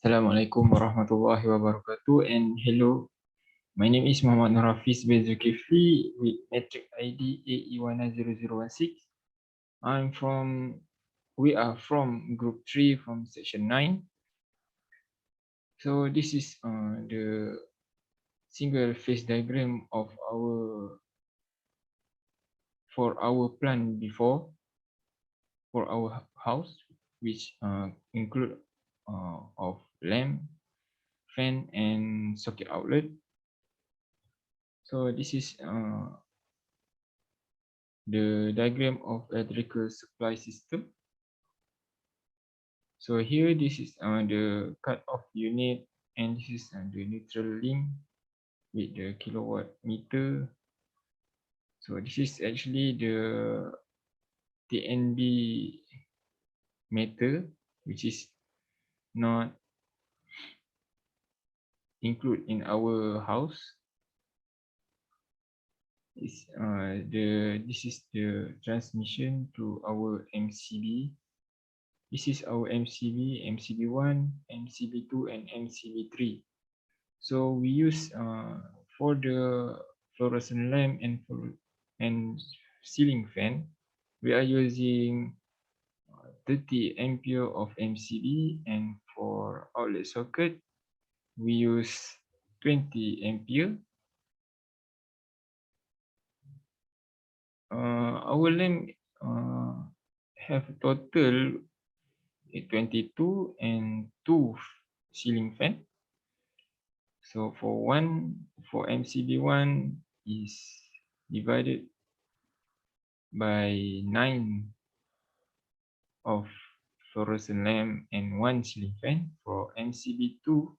Assalamualaikum warahmatullahi wabarakatuh, and hello. My name is Muhammad Nur Hafiz bin Zulkifli with metric ID AE190016. We are from group 3 from section 9. So this is the single phase diagram of our plan before for our house, which include of lamp, fan, and socket outlet. So this is the diagram of electrical supply system. So here this is the cut-off unit, and this is the neutral link with the kilowatt meter. So this is actually the TNB meter, which is not included in our house. This is the transmission to our MCB. This is our MCB, MCB1, MCB2, and MCB3. So we use for the fluorescent lamp and ceiling fan, we are using 30 ampere of MCB, and for outlet socket, we use 20 ampere. Our lamp have total 22 and 2 ceiling fan. So for MCB1 is divided by 9 of fluorescent lamp and 1 ceiling fan. For MCB2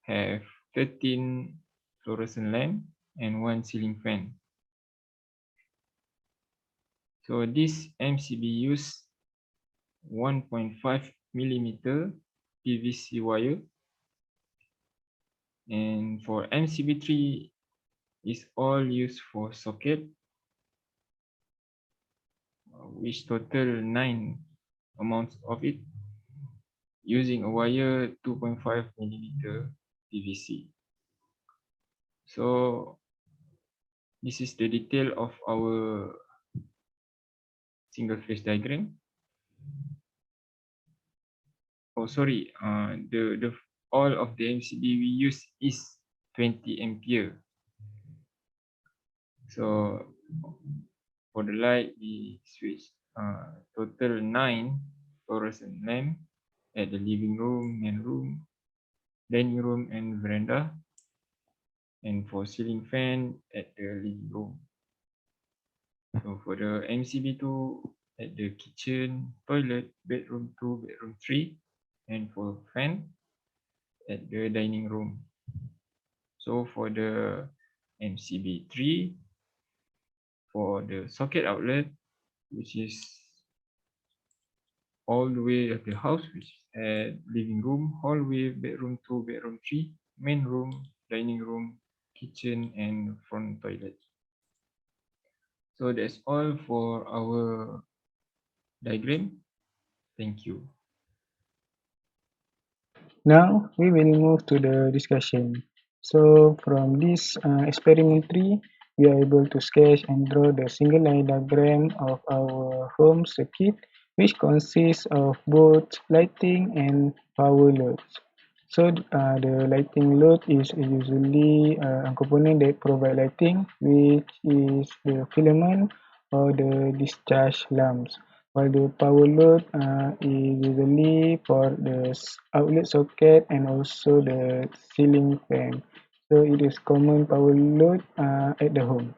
have 13 fluorescent lamp and 1 ceiling fan. So this MCB use 1.5 millimeter PVC wire, and for MCB3 is all used for socket, which total 9 amounts of it, using a wire 2.5 millimeter PVC. So this is the detail of our single phase diagram. Oh, sorry, the all of the MCB we use is 20 ampere. So for the light, we switch total 9 fluorescent lamp at the living room, main room, dining room, and veranda, and for ceiling fan at the living room. So for the MCB2 at the kitchen, toilet, bedroom 2, bedroom 3, and for fan at the dining room. So for the MCB3, for the socket outlet, which is all the way at the house, which is at living room, hallway, bedroom 2, bedroom 3, main room, dining room, kitchen, and front toilet. So that's all for our diagram. Thank you. Now we will move to the discussion. So from this experimentary, we are able to sketch and draw the single line diagram of our home circuit, which consists of both lighting and power loads. So the lighting load is usually a component that provide lighting, which is the filament or the discharge lamps, while the power load is usually for the outlet socket and also the ceiling fan. So it is common power load at the home.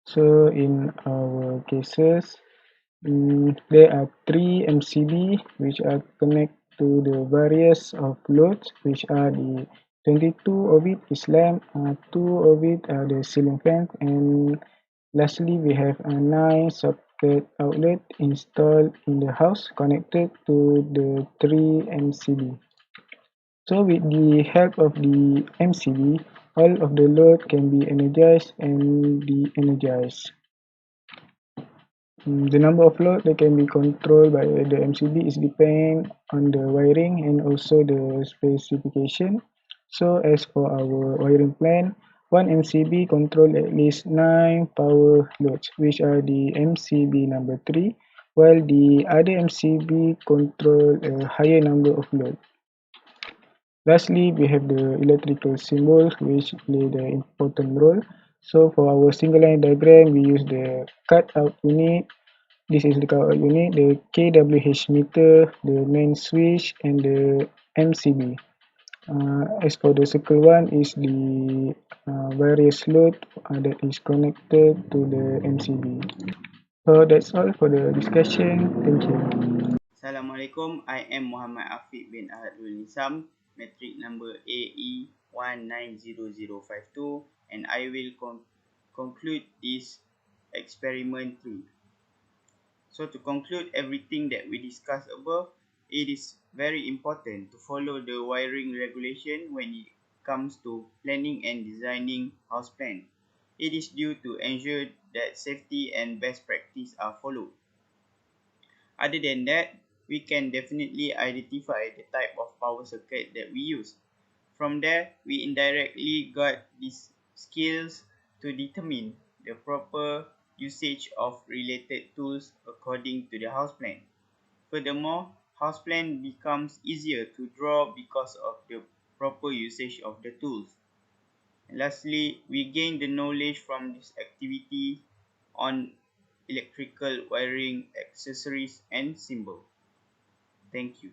So in our cases, there are 3 MCB which are connected to the various of loads, which are the 22 of it is lamp, 2 of it are the ceiling fan, and lastly we have 9 socket outlet installed in the house connected to the 3 MCB. So with the help of the MCB, all of the load can be energized and de-energized. The number of load that can be controlled by the MCB is depend on the wiring and also the specification. So as for our wiring plan, one MCB control at least 9 power loads, which are the MCB number 3, while the other MCB control a higher number of loads. Lastly, we have the electrical symbols which play the important role. So for our single line diagram, we use the cutout unit. This is the cutout unit, the kWh meter, the main switch, and the MCB. As for the circle one is the various load that is connected to the MCB. So that's all for the discussion. Thank you. Assalamualaikum, I am Muhammad Afiq bin Ahadul Nisam, metric number AE190052, and I will conclude this experiment 3. So to conclude everything that we discussed above, it is very important to follow the wiring regulation when it comes to planning and designing house plan. It is due to ensure that safety and best practice are followed. Other than that, we can definitely identify the type of power circuit that we use. From there, we indirectly got these skills to determine the proper usage of related tools according to the house plan. Furthermore, house plan becomes easier to draw because of the proper usage of the tools. And lastly, we gain the knowledge from this activity on electrical wiring, accessories, and symbol. Thank you.